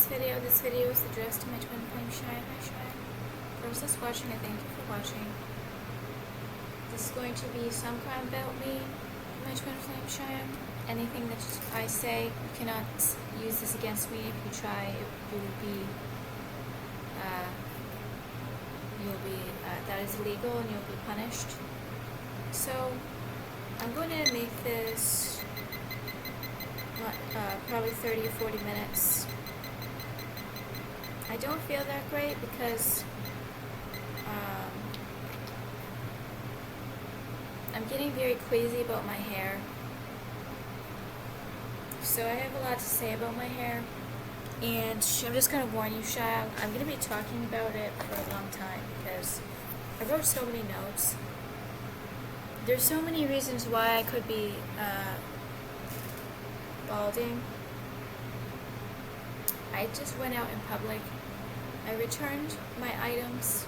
this video. This video is addressed to my twin flame Shine. Hi Shine. Those that's watching, I thank you for watching. This is going to be some crime about me, my twin flame Shine. Anything that I say, you cannot use this against me. If you try, you will be, that is illegal and you'll be punished. So, I'm going to make this probably 30 or 40 minutes. I don't feel that great because I'm getting very queasy about my hair. So I have a lot to say about my hair, and I'm just going to warn you, Shia, I'm going to be talking about it for a long time because I wrote so many notes. There's so many reasons why I could be balding. I just went out in public. I returned my items.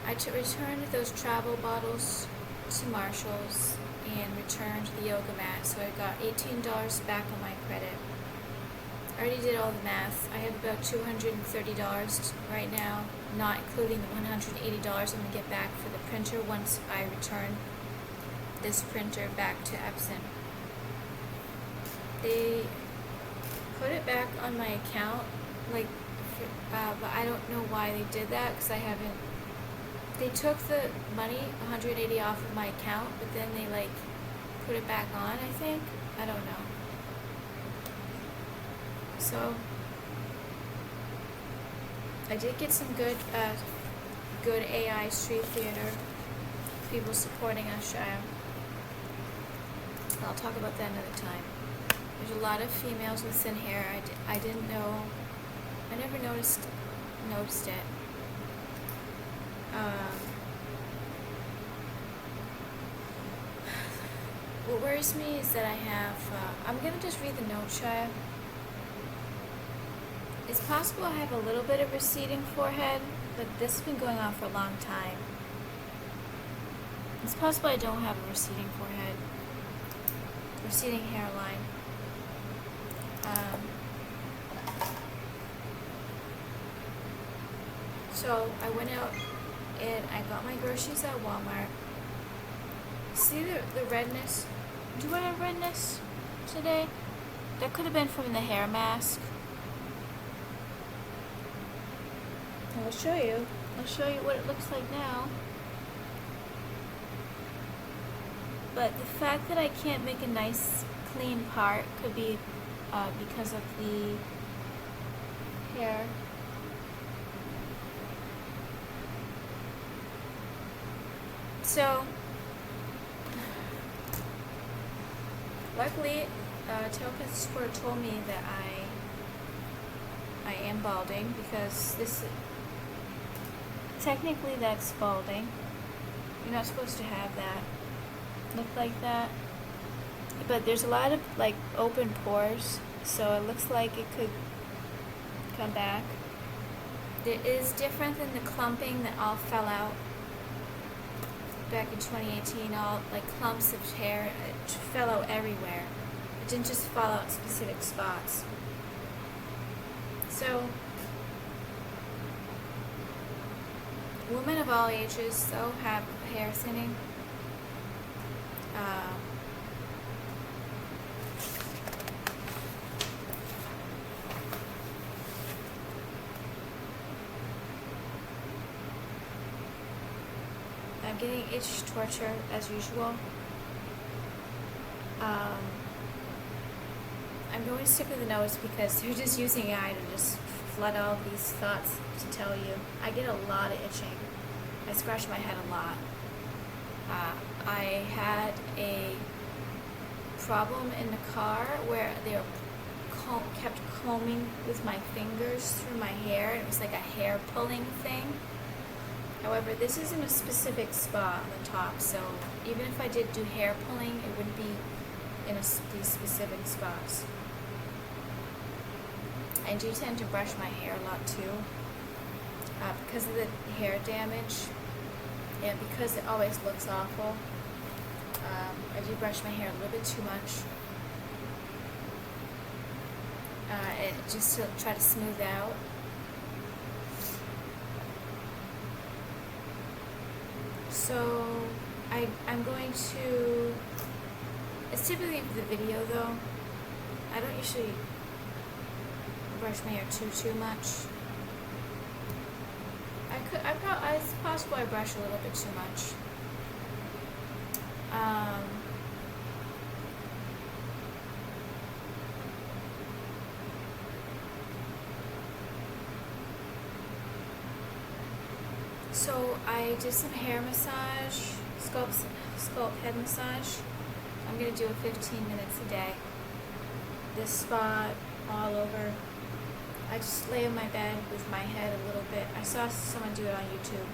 I returned those travel bottles to Marshall's and returned the yoga mat. So I got $18 back on my credit. I already did all the math. I have about $230 right now, not including the $180 I'm going to get back for the printer once I return this printer back to Epson. They put it back on my account, but I don't know why they did that because I haven't. They took the money, $180 off of my account, but then they put it back on. I think I don't know. So I did get some good AI street theater people supporting us. I'll talk about that another time. There's a lot of females with thin hair. I didn't know. I never noticed it. What worries me is that I have. I'm gonna just read the note, Shia. It's possible I have a little bit of receding forehead, but this has been going on for a long time. It's possible I don't have a receding forehead, receding hairline. So I went out and I got my groceries at Walmart. See the redness? Do I have redness today? That could have been from the hair mask. I'll show you. I'll show you what it looks like now. But the fact that I can't make a nice clean part could be because of the hair. So, luckily, telepathic support told me that I am balding because technically that's balding. You're not supposed to have that look like that. But there's a lot of open pores, so it looks like it could come back. It is different than the clumping that all fell out back in 2018. All clumps of hair, it fell out everywhere. It didn't just fall out in specific spots. So, women of all ages though have hair thinning. I'm getting itch torture as usual. I'm going to stick with the nose because they're just using AI to just flood all these thoughts to tell you. I get a lot of itching. I scratch my head a lot. I had a problem in the car where they kept combing with my fingers through my hair. It was like a hair pulling thing. However, this is in a specific spot on the top, so even if I did do hair pulling, it wouldn't be in these specific spots. I do tend to brush my hair a lot too, because of the hair damage, and because it always looks awful. I do brush my hair a little bit too much. just to try to smooth out. So I'm going to, it's typically the video though. I don't usually brush my hair too much. It's possible I brush a little bit too much. So I did some hair massage, sculpt head massage. I'm gonna do it 15 minutes a day. This spot, all over. I just lay on my bed with my head a little bit. I saw someone do it on YouTube.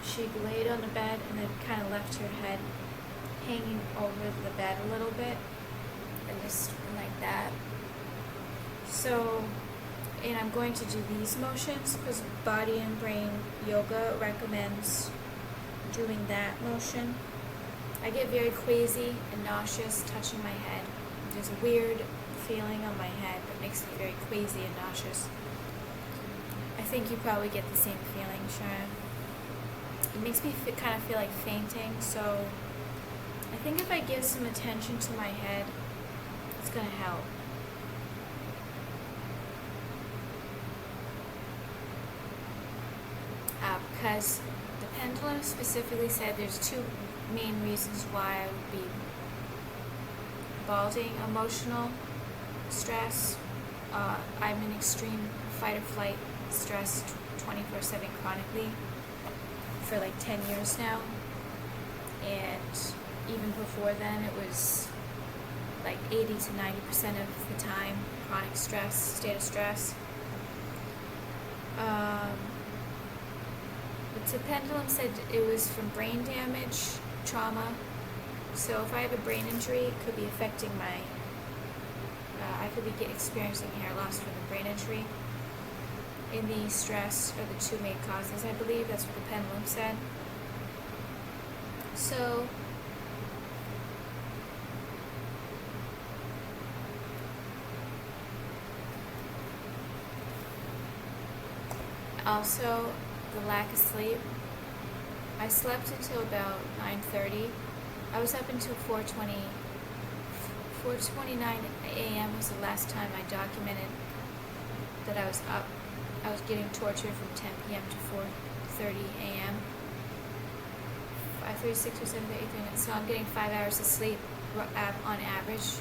She laid on the bed and then kind of left her head hanging over the bed a little bit, and just like that. So, and I'm going to do these motions because Body and Brain Yoga recommends doing that motion. I get very queasy and nauseous touching my head. There's a weird feeling on my head that makes me very queasy and nauseous. I think you probably get the same feeling, Sharon. It makes me kind of feel like fainting, so I think if I give some attention to my head, it's going to help. Because the pendulum specifically said there's two main reasons why I would be balding: emotional stress. I'm in extreme fight or flight stress 24/7 chronically for like 10 years now, and even before then it was like 80 to 90% of the time chronic stress, state of stress. The pendulum said it was from brain damage, trauma. So if I have a brain injury, it could be affecting my, I could be experiencing hair loss from the brain injury. And the stress are the two main causes. I believe that's what the pendulum said. So also the lack of sleep. I slept until about 9:30. I was up until 4:29 a.m. was the last time I documented that I was up. I was getting tortured from 10 p.m. to 4:30 a.m. 5:36 or 7:30, 8 minutes. So I'm getting 5 hours of sleep on average,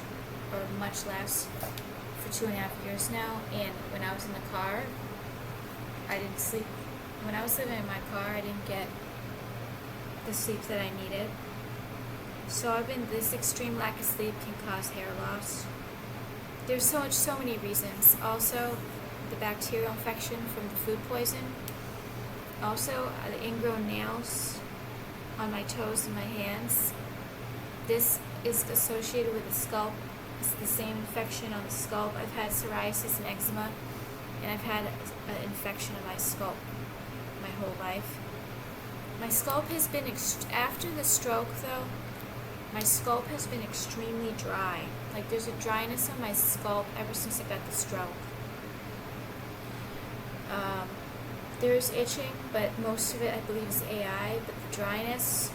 or much less, for 2.5 years now. And when I was in the car, I didn't sleep. When I was living in my car, I didn't get the sleep that I needed. So this extreme lack of sleep can cause hair loss. There's so many reasons. Also, the bacterial infection from the food poison. Also, the ingrown nails on my toes and my hands. This is associated with the scalp. It's the same infection on the scalp. I've had psoriasis and eczema, and I've had an infection on my scalp my whole life. My scalp has been, after the stroke though, my scalp has been extremely dry. Like there's a dryness on my scalp ever since I got the stroke. There's itching, but most of it I believe is AI, but the dryness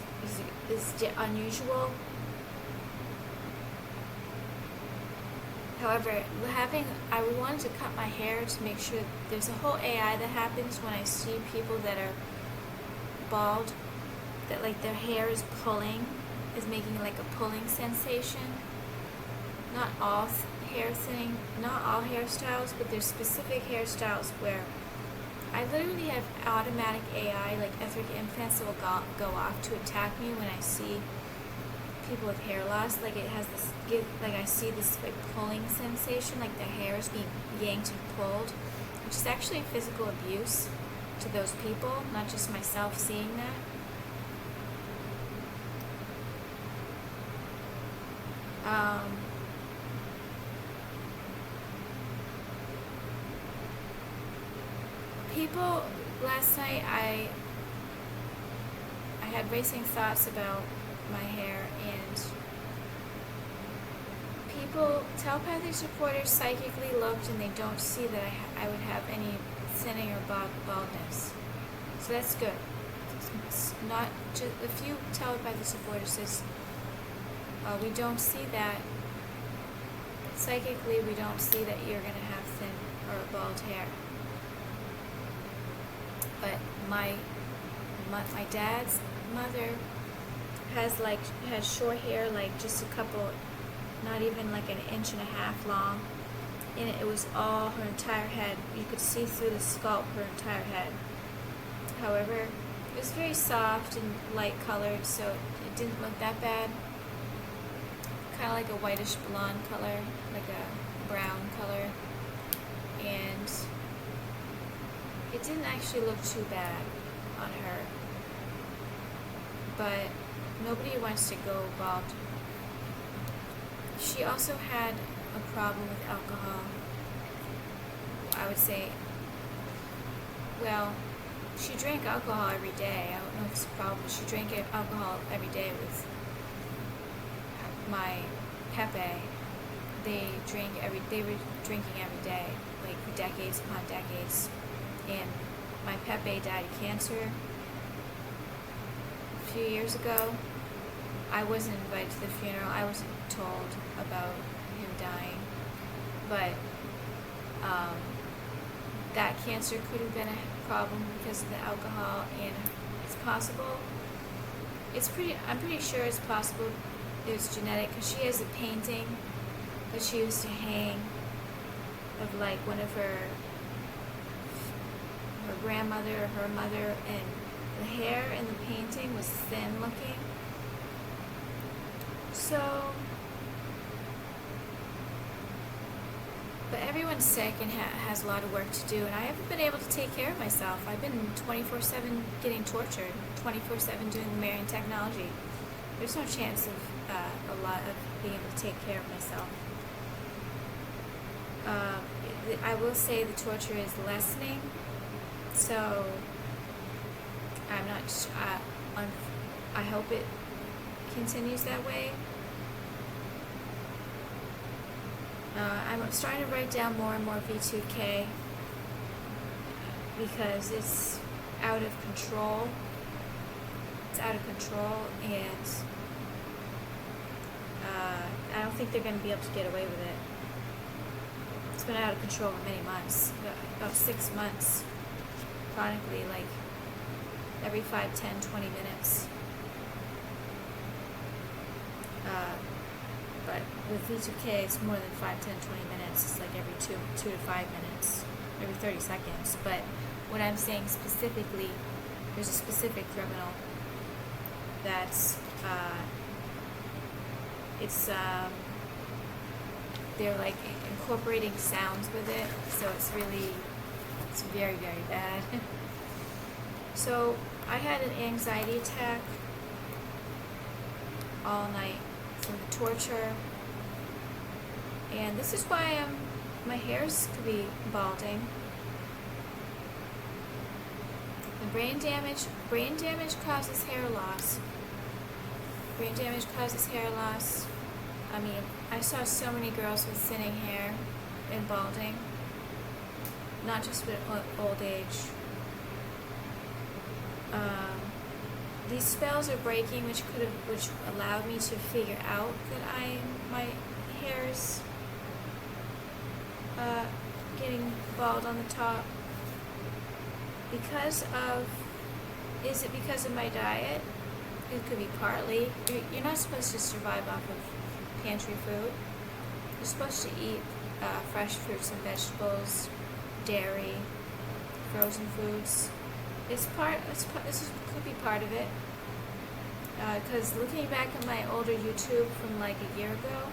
is unusual. However, I wanted to cut my hair to make sure there's a whole AI that happens when I see people that are bald, that like their hair is making like a pulling sensation. Not all hair thinning, not all hairstyles, but there's specific hairstyles where I literally have automatic AI, like etheric implants that will go off to attack me when I see people with hair loss. Like it has this, like I see this like pulling sensation, like the hair is being yanked and pulled, which is actually physical abuse to those people, not just myself seeing that. People, last night I had racing thoughts about my hair, and People, telepathic supporters psychically looked and they don't see that I would have any thinning or baldness. So that's good. It's not just a few telepathic supporters says we don't see that. Psychically, we don't see that you're going to have thin or bald hair. But my dad's mother has short hair, like just a couple, not even like an inch and a half long, and it was all her entire head. You could see through the scalp her entire head. However, it was very soft and light colored, so it didn't look that bad. Kind of like a whitish blonde color, like a brown color, and it didn't actually look too bad on her. But nobody wants to go bald. She also had a problem with alcohol. I would say, well, she drank alcohol every day. I don't know if it's a problem. She drank alcohol every day with my Pepe. They were drinking every day, like for decades upon decades. And my Pepe died of cancer a few years ago. I wasn't invited to the funeral. I wasn't told about him dying. But that cancer could have been a problem because of the alcohol, and it's possible. I'm pretty sure it's possible it was genetic, because she has a painting that she used to hang of like one of her grandmother or her mother, and the hair in the painting was thin looking. So, but everyone's sick and has a lot of work to do, and I haven't been able to take care of myself. I've been 24/7 getting tortured, 24/7 doing the Marian technology. There's no chance of a lot of being able to take care of myself. I will say the torture is lessening, so I'm not. I hope it continues that way. I'm starting to write down more and more V2K because it's out of control. It's out of control, and I don't think they're going to be able to get away with it. It's been out of control for many months, about 6 months, chronically, like every 5, 10, 20 minutes. But with V2K, it's more than 5, 10, 20 minutes. It's like every 2 to 5 minutes, every 30 seconds. But what I'm saying specifically, there's a specific criminal that's, they're like incorporating sounds with it, so it's very, very bad. So I had an anxiety attack all night from the torture, and this is why my hairs could be balding. And brain damage causes hair loss. Brain damage causes hair loss. I mean, I saw so many girls with thinning hair and balding, not just with old age. These spells are breaking, which allowed me to figure out that my hair is getting bald on the top. Is it because of my diet? It could be partly. You're not supposed to survive off of pantry food. You're supposed to eat fresh fruits and vegetables, dairy, frozen foods. This could be part of it. Because looking back at my older YouTube from like a year ago,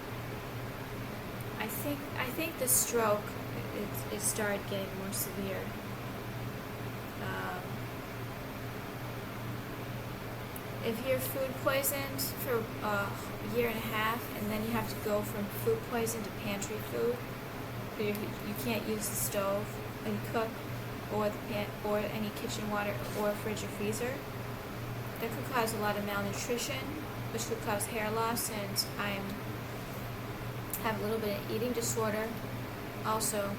I think the stroke it started getting more severe. If you're food poisoned for a year and a half, and then you have to go from food poison to pantry food, so you can't use the stove when you cook, or any kitchen water, or fridge or freezer, that could cause a lot of malnutrition, which could cause hair loss, and have a little bit of eating disorder, also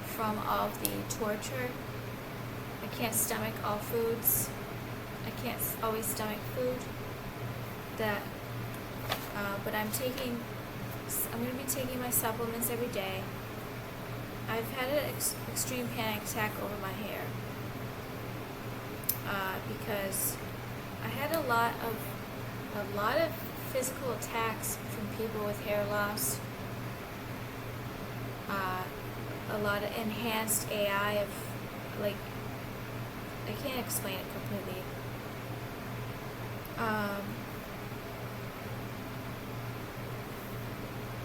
from all of the torture. I can't stomach all foods. I can't always stomach food. But I'm going to be taking my supplements every day. I've had an extreme panic attack over my hair because I had a lot of physical attacks from people with hair loss. A lot of enhanced AI of, like, I can't explain it completely.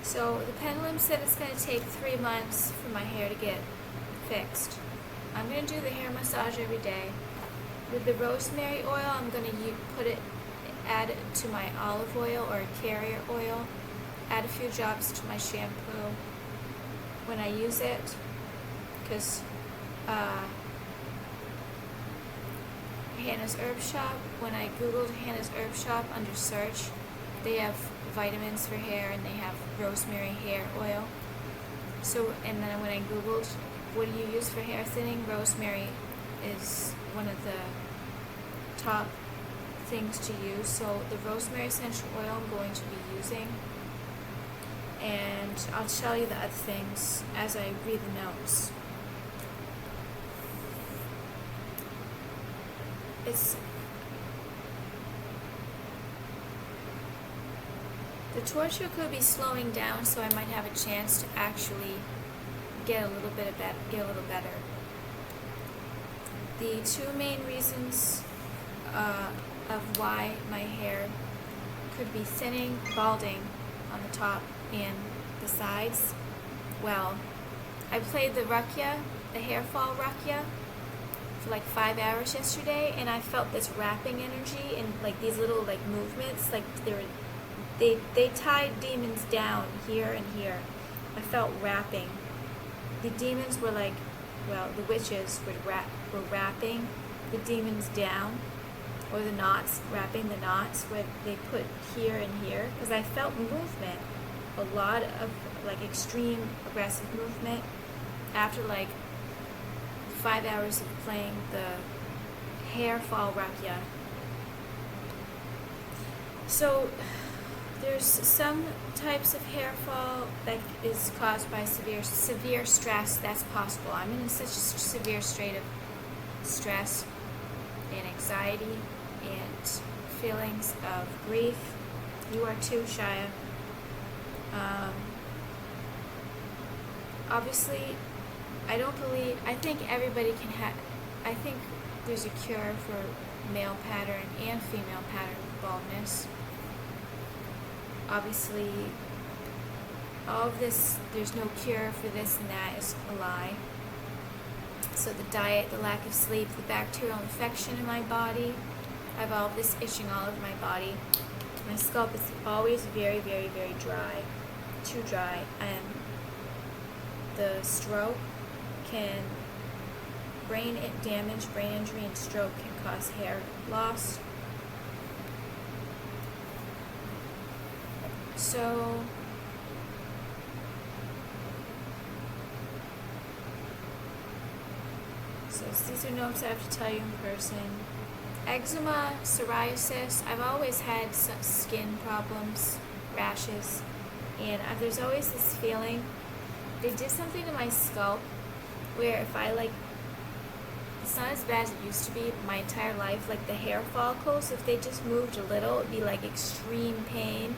So the pendulum said it's going to take 3 months for my hair to get fixed. I'm going to do the hair massage every day. With the rosemary oil, I'm going to add it to my olive oil or carrier oil. Add a few drops to my shampoo when I use it, because Hannah's Herb Shop, when I googled Hannah's Herb Shop under search, they have vitamins for hair and they have rosemary hair oil. So, and then when I googled what do you use for hair thinning, rosemary is one of the top things to use. So the rosemary essential oil I'm going to be using, and I'll tell you the other things as I read the notes. The torture could be slowing down, so I might have a chance to actually get a little better. The two main reasons of why my hair could be thinning, balding on the top and the sides. Well, I played the rukia, the hair fall rukia, for like 5 hours yesterday, and I felt this wrapping energy and like these little like movements, like they tied demons down here and here. I felt wrapping. The demons were like, well, the witches were wrapping the demons down, or the knots, wrapping the knots where they put here and here, because I felt movement, a lot of like extreme aggressive movement after like 5 hours of playing the hair fall rakia. So there's some types of hair fall that is caused by severe stress. That's possible. I'm in such a severe state of stress and anxiety and feelings of grief. You are too, Shia. Obviously, I think everybody can I think there's a cure for male pattern and female pattern baldness. Obviously, all of this, there's no cure for this and that, is a lie. So the diet, the lack of sleep, the bacterial infection in my body, I have all of this itching all over my body. My scalp is always very, very, very dry, too dry, and the stroke can, brain damage, brain injury, and stroke can cause hair loss. So these are notes I have to tell you in person. Eczema, psoriasis, I've always had some skin problems, rashes, and there's always this feeling, they did something to my scalp where if I it's not as bad as it used to be my entire life, like the hair follicles, if they just moved a little, it'd be like extreme pain.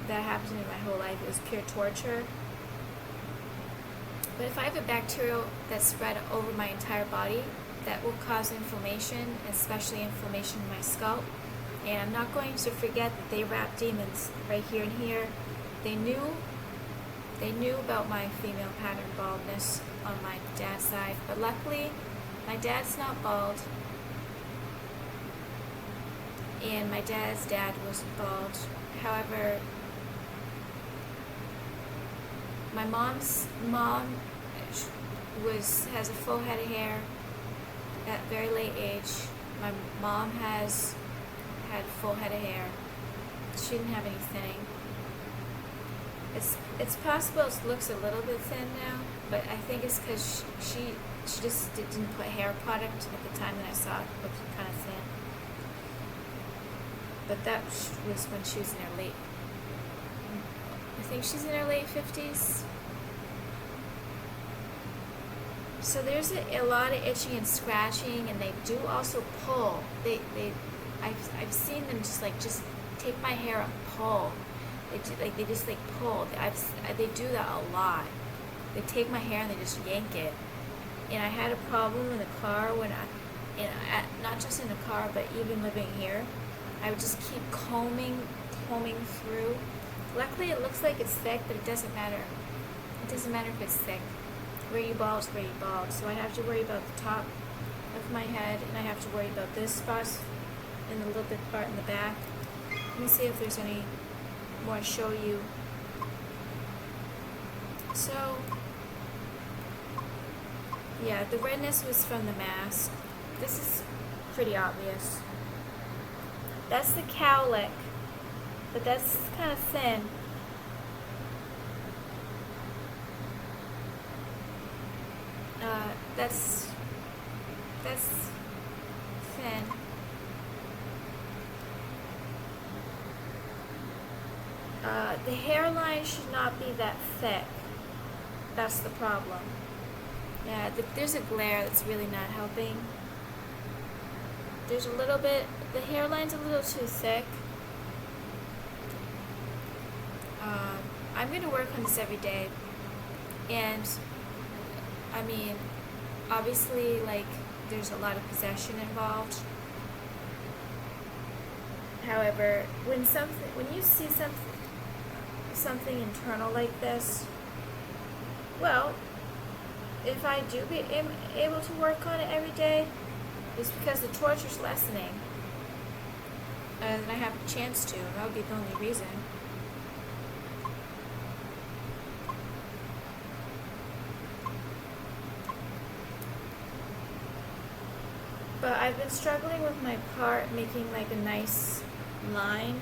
That happened to me my whole life. It was pure torture. But if I have a bacterial that's spread over my entire body, that will cause inflammation, especially inflammation in my scalp. And I'm not going to forget that they wrap demons right here and here. They knew about my female pattern baldness on my dad's side, but luckily my dad's not bald, and my dad's dad was bald. However, my mom's mom has a full head of hair at a very late age. My mom has had full head of hair. She didn't have any thinning. It's possible it looks a little bit thin now, but I think it's because she just didn't put hair product at the time that I saw it. It looked kind of thin. But that was when she was in her late. I think she's in her late 50s. So there's a lot of itching and scratching, and they do also pull. I've seen them just take my hair and pull. They just pull. They do that a lot. They take my hair and they just yank it. And I had a problem in the car not just in the car, but even living here. I would just keep combing through. Luckily, it looks like it's thick, but it doesn't matter. It doesn't matter if it's thick. Where you bald is where you bald. So I have to worry about the top of my head, and I have to worry about this spot and the little bit part in the back. Let me see if there's any more to show you. So, yeah, the redness was from the mask. This is pretty obvious. That's the cowlick, but that's kind of thin. That's thin. The hairline should not be that thick. That's the problem. Yeah, there's a glare that's really not helping. There's a little bit, the hairline's a little too thick. I'm going to work on this every day. And, I mean, obviously, there's a lot of possession involved. However, when you see something internal like this, well, if I do am able to work on it every day, it's because the torture's lessening, and I have a chance to. That would be the only reason. But I've been struggling with my part making a nice line,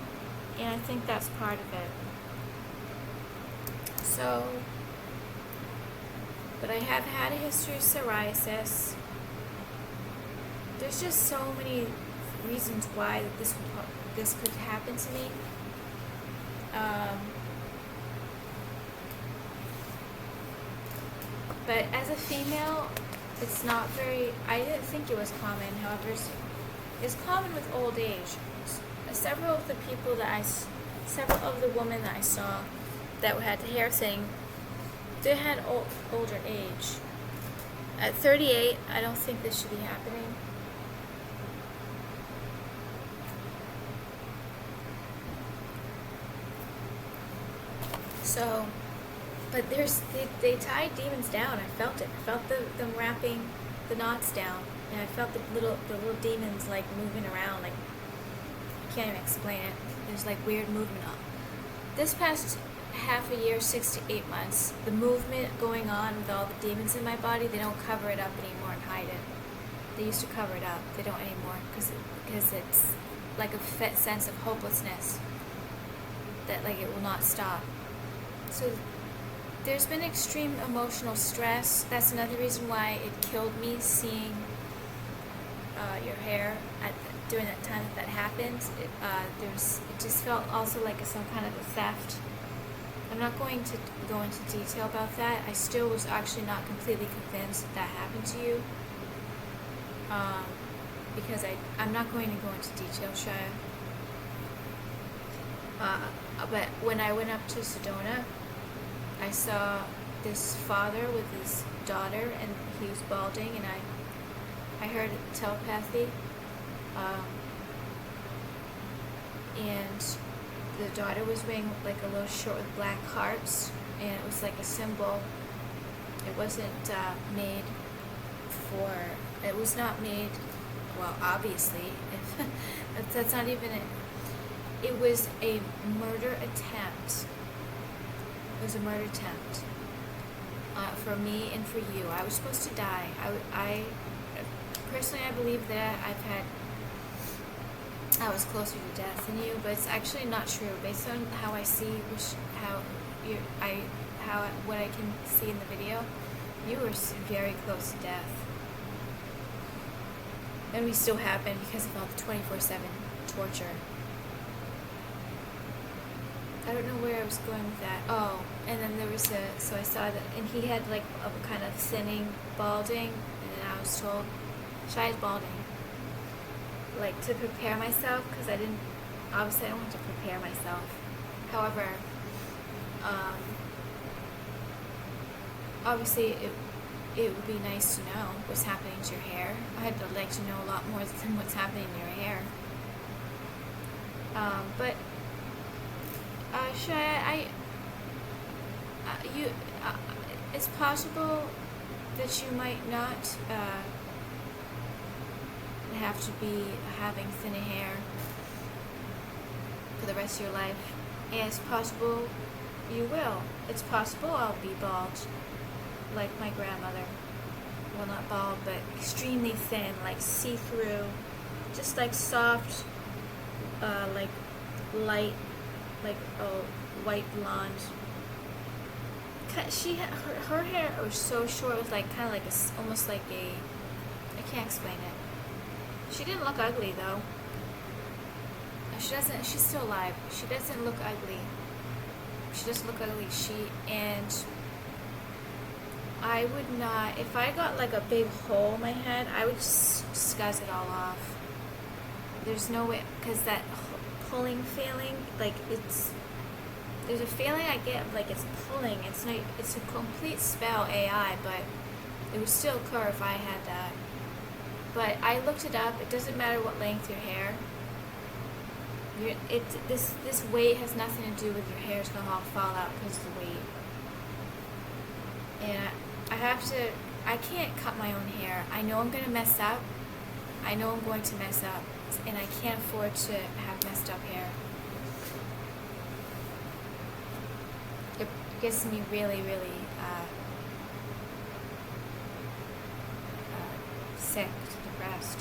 and I think that's part of it. So, but I have had a history of psoriasis. There's just so many reasons why this could happen to me. But as a female, it's not very, I didn't think it was common. However, it's common with old age. Several of the women that I saw that had hair thinning, they had older age. At 38, I don't think this should be happening. So, but they tied demons down. I felt it. I felt them wrapping the knots down, and I felt the little demons moving around. I can't even explain it. There's weird movement. This past half a year, 6 to 8 months, the movement going on with all the demons in my body, they don't cover it up anymore and hide it. They used to cover it up. They don't anymore because it's like a sense of hopelessness that it will not stop. So there's been extreme emotional stress. That's another reason why it killed me seeing your hair during that time that happened. It just felt also like some kind of a theft. I'm not going to go into detail about that. I still was actually not completely convinced that happened to you. Because I'm not going to go into detail, Shia. But when I went up to Sedona, I saw this father with his daughter, and he was balding, and I heard telepathy. And the daughter was wearing a little short with black hearts, and it was a symbol. It wasn't made for, it was not made, well, obviously, that's not even it. It was a murder attempt. It was a murder attempt for me and for you. I was supposed to die. Personally, I believe that I was closer to death than you, but it's actually not true. Based on how I see how what I can see in the video, you were very close to death. And we still have been because of all the 24/7 torture. I don't know where I was going with that. Oh, and then there was so I saw that, and he had like a kind of thinning, balding, and then I was told, Shai's balding. Like, to prepare myself, because obviously I don't want to prepare myself. However, obviously it would be nice to know what's happening to your hair. I'd like to know a lot more than what's happening to your hair. But Shai, it's possible that you might not have to be having thinner hair for the rest of your life, and it's possible you will. It's possible I'll be bald, like my grandmother. Well, not bald, but extremely thin, like see-through, just like soft, like light, like white blonde. Her hair was so short, it was like kind of like almost like I can't explain it. She didn't look ugly though. She's still alive. She doesn't look ugly. She doesn't look ugly. I would not, if I got like a big hole in my head, I would just scuzz it all off. There's no way, because that pulling feeling, like there's a feeling I get like it's pulling. It's a complete spell AI, but it would still occur if I had that. But I looked it up. It doesn't matter what length your hair. This weight has nothing to do with your hair's gonna all fall out because of the weight. And I can't cut my own hair. I know I'm gonna mess up. I know I'm going to mess up, and I can't afford to have messed up hair. It gets me really, really sick, depressed.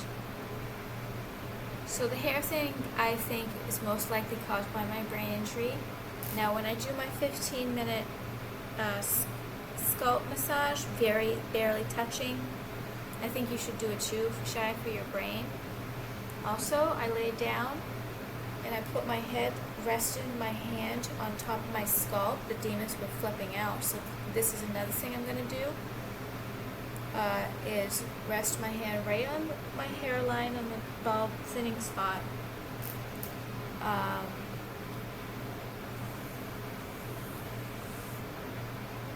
So the hair thing, I think, is most likely caused by my brain injury. Now, when I do my 15-minute scalp massage, barely touching, I think you should do it too, Shai, for your brain. Also, I laid down and I put my head, rested my hand on top of my scalp. The demons were flipping out. So this is another thing I'm going to do. Is rest my hand right on my hairline on the bald thinning spot.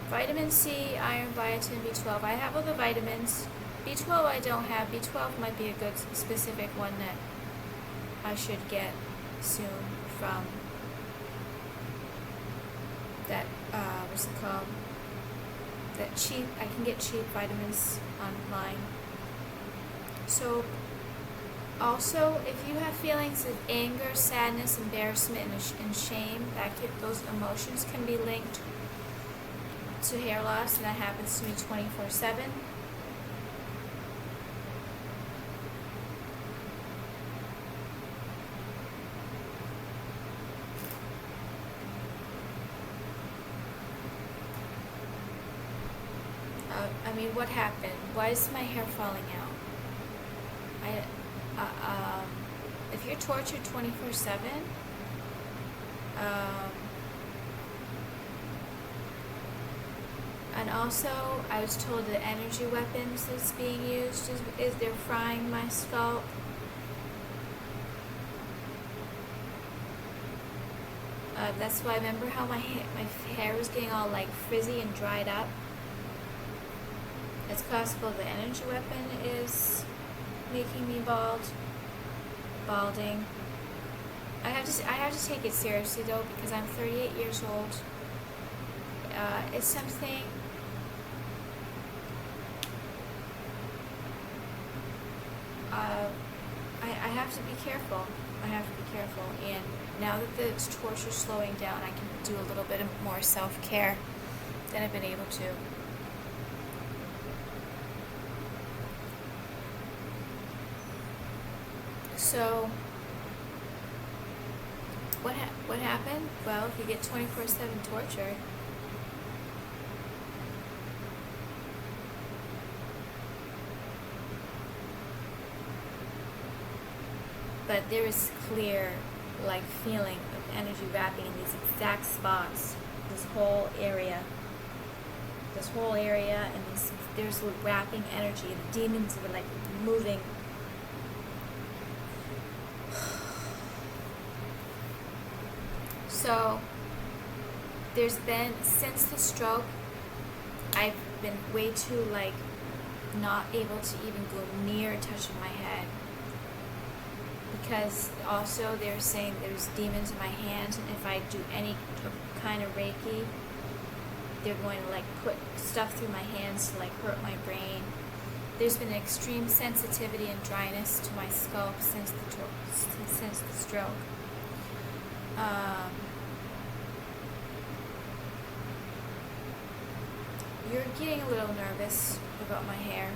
Vitamin C, iron, biotin, B12. I have all the vitamins. B12 I don't have. B12 might be a good specific one that I should get soon from that, what's it called? That cheap, I can get cheap vitamins online. So, also, if you have feelings of anger, sadness, embarrassment, and shame, those emotions can be linked to hair loss, and that happens to me 24/7. I mean, what happened? Why is my hair falling out? If you're tortured 24/7, and also I was told that energy weapons that's being used is they're frying my scalp. That's why I remember how my hair was getting all like frizzy and dried up. It's possible the energy weapon is making me balding. I have to take it seriously though, because I'm 38 years old. It's something. I have to be careful. And now that the torture's slowing down, I can do a little bit of more self-care than I've been able to. So, what happened? Well, if you get 24/7 torture, but there is clear, like, feeling of energy wrapping in these exact spots, this whole area, and there's wrapping energy, and the demons were like moving. So there's been, since the stroke, I've been way too, like, not able to even go near touching my head, because also they're saying there's demons in my hands, and if I do any kind of Reiki, they're going to, like, put stuff through my hands to, like, hurt my brain. There's been extreme sensitivity and dryness to my scalp since the stroke. You're getting a little nervous about my hair,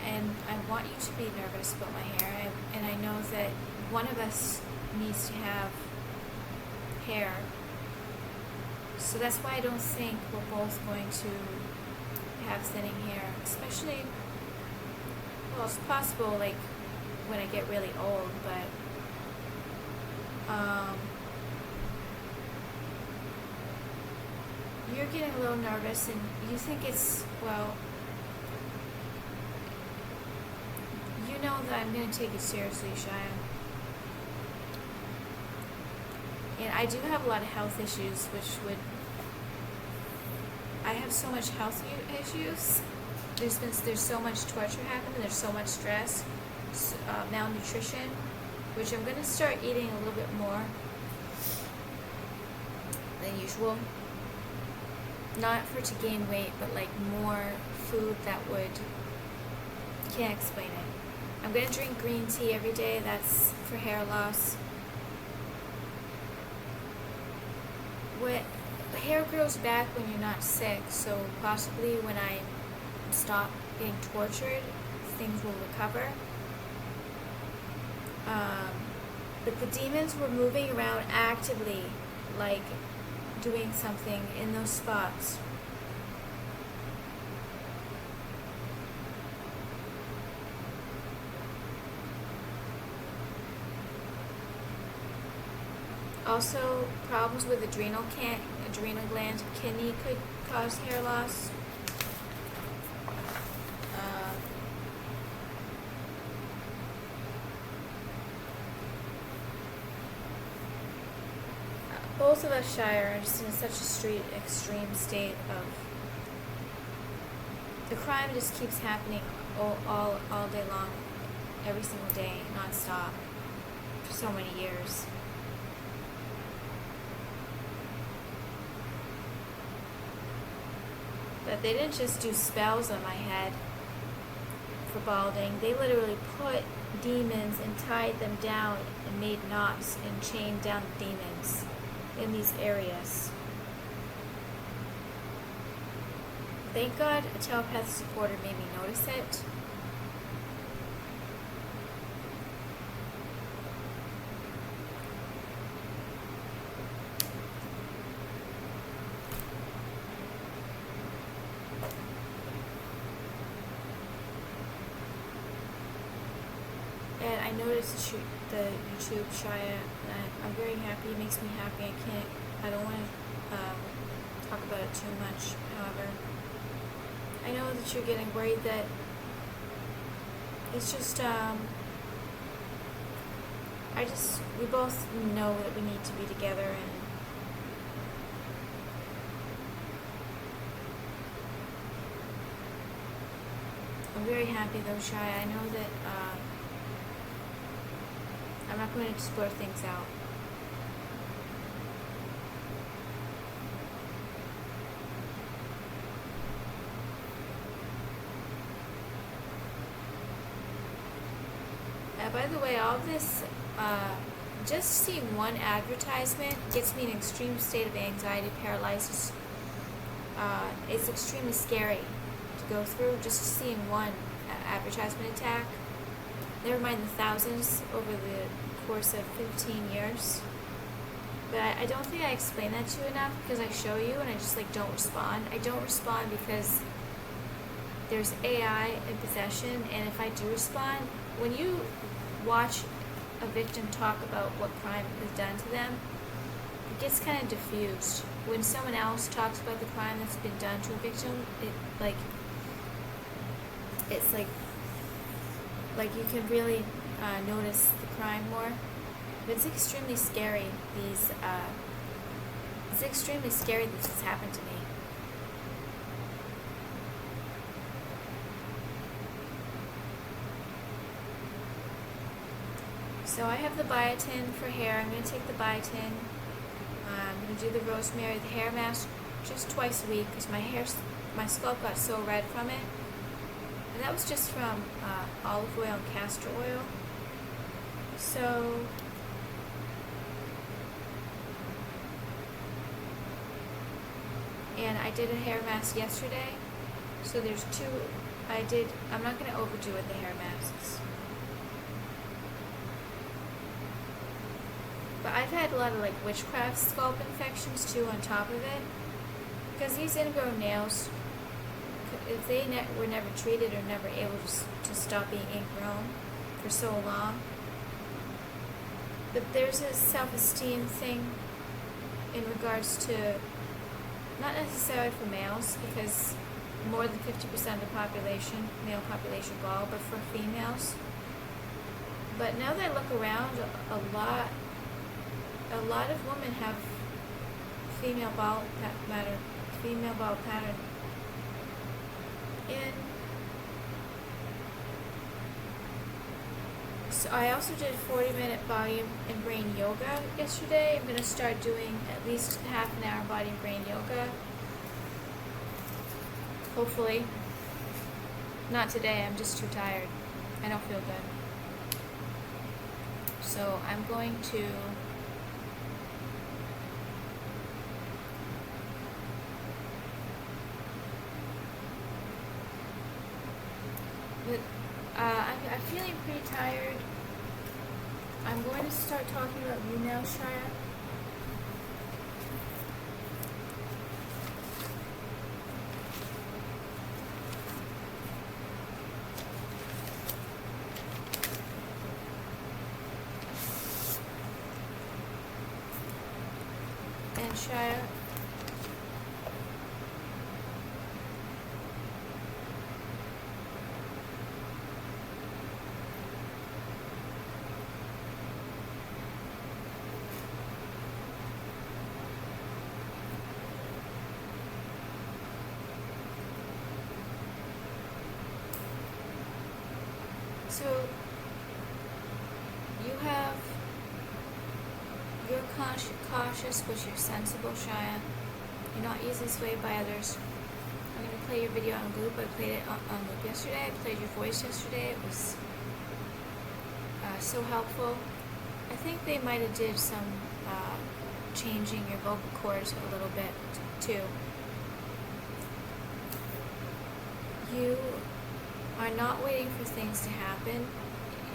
and I want you to be nervous about my hair, and I know that one of us needs to have hair, so that's why I don't think we're both going to have thinning hair, especially, well, it's possible, like, when I get really old, but you're getting a little nervous, and you think it's, well, you know that I'm going to take it seriously, Shia. And I do have a lot of health issues, I have so much health issues. There's so much torture happening, there's so much stress, malnutrition, which I'm going to start eating a little bit more than usual. Not for to gain weight, but like more food that would, can't explain it. I'm going to drink green tea every day, that's for hair loss. Hair grows back when you're not sick, so possibly when I stop being tortured, things will recover. But the demons were moving around actively, like doing something in those spots. Also, problems with adrenal gland, kidney could cause hair loss. Both of us, Shire, are just in such a extreme state of, the crime just keeps happening all day long, every single day, non-stop, for so many years. But they didn't just do spells on my head for balding. They literally put demons and tied them down and made knots and chained down the demons in these areas. Thank God a telepathic supporter made me notice it. And I noticed the YouTube Shia, and I'm very happy. It makes me happy. I don't want to talk about it too much. However, I know that you're getting worried that it's just, we both know that we need to be together, and I'm very happy though, Shia. I know that, I'm not going to explore things out. By the way, all this, just seeing one advertisement gets me in an extreme state of anxiety, paralysis. It's extremely scary to go through, just seeing one advertisement attack. Never mind the thousands over the course of 15 years. But I don't think I explain that to you enough, because I show you and I just like don't respond. I don't respond because there's AI in possession, and if I do respond, when you watch a victim talk about what crime is done to them, it gets kind of diffused. When someone else talks about the crime that's been done to a victim, it's like you can really notice the crime more. But it's extremely scary. It's extremely scary that this has happened to me. So I have the biotin for hair. I'm going to take the biotin. I'm going to do the rosemary, the hair mask just twice a week because my scalp got so red from it. And that was just from olive oil and castor oil. So and I did a hair mask yesterday. So there's two. I'm not going to overdo it, the hair masks. But I've had a lot of witchcraft scalp infections too on top of it. Because these ingrown nails, if they were never treated or never able to stop being ingrown for so long. But there's a self-esteem thing in regards to, not necessarily for males, because more than 50% of the population, male population, bald, but for females. But now that I look around, a lot of women have female bowel pattern. And so I also did 40-minute body and brain yoga yesterday. I'm going to start doing at least half an hour body and brain yoga. Hopefully. Not today, I'm just too tired. I don't feel good. So I'm going to I'm feeling pretty tired. I'm going to start talking about you now, Shia. And Shia, so you're cautious, but you're sensible, Shia. You're not easily swayed by others. I'm going to play your video on loop. I played it on loop yesterday. I played your voice yesterday. It was so helpful. I think they might have did some changing your vocal cords a little bit too. You are not waiting for things to happen.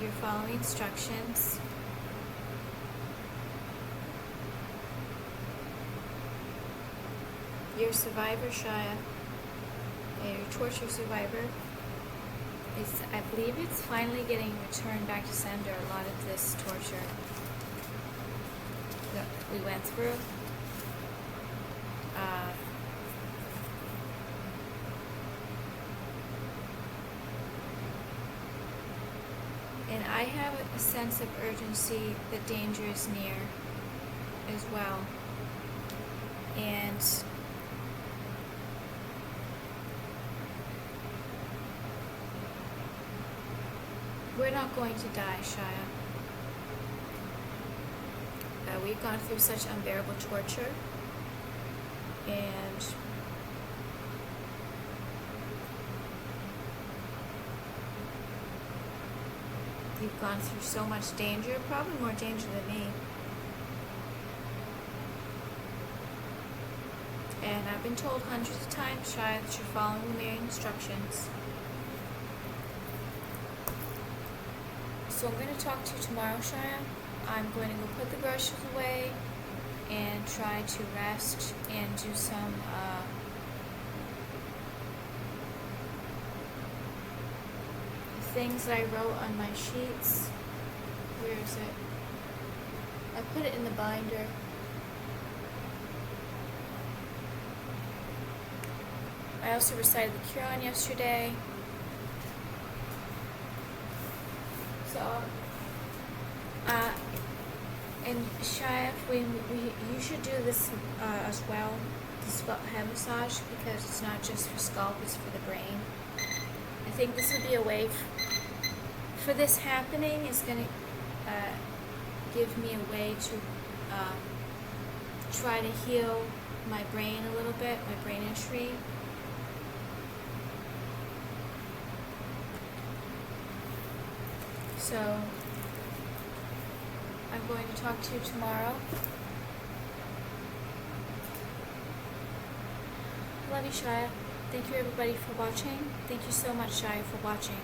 You're following instructions. You're a survivor, Shia. You're a torture survivor. I believe it's finally getting returned back to sender, a lot of this torture that we went through. And I have a sense of urgency that danger is near as well. And we're not going to die, Shia. We've gone through such unbearable torture, and you've gone through so much danger, probably more danger than me. And I've been told hundreds of times, Shia, that you're following the mere instructions. So I'm going to talk to you tomorrow, Shia. I'm going to go put the brushes away and try to rest and do some things that I wrote on my sheets. Where is it? I put it in the binder. I also recited the Quran yesterday. So, and Shia, you should do this as well, the head massage, because it's not just for scalp, it's for the brain. I think this would be a way for this happening. Is going to give me a way to try to heal my brain a little bit, my brain injury. So, I'm going to talk to you tomorrow. Love you, Shia. Thank you, everybody, for watching. Thank you so much, Shia, for watching.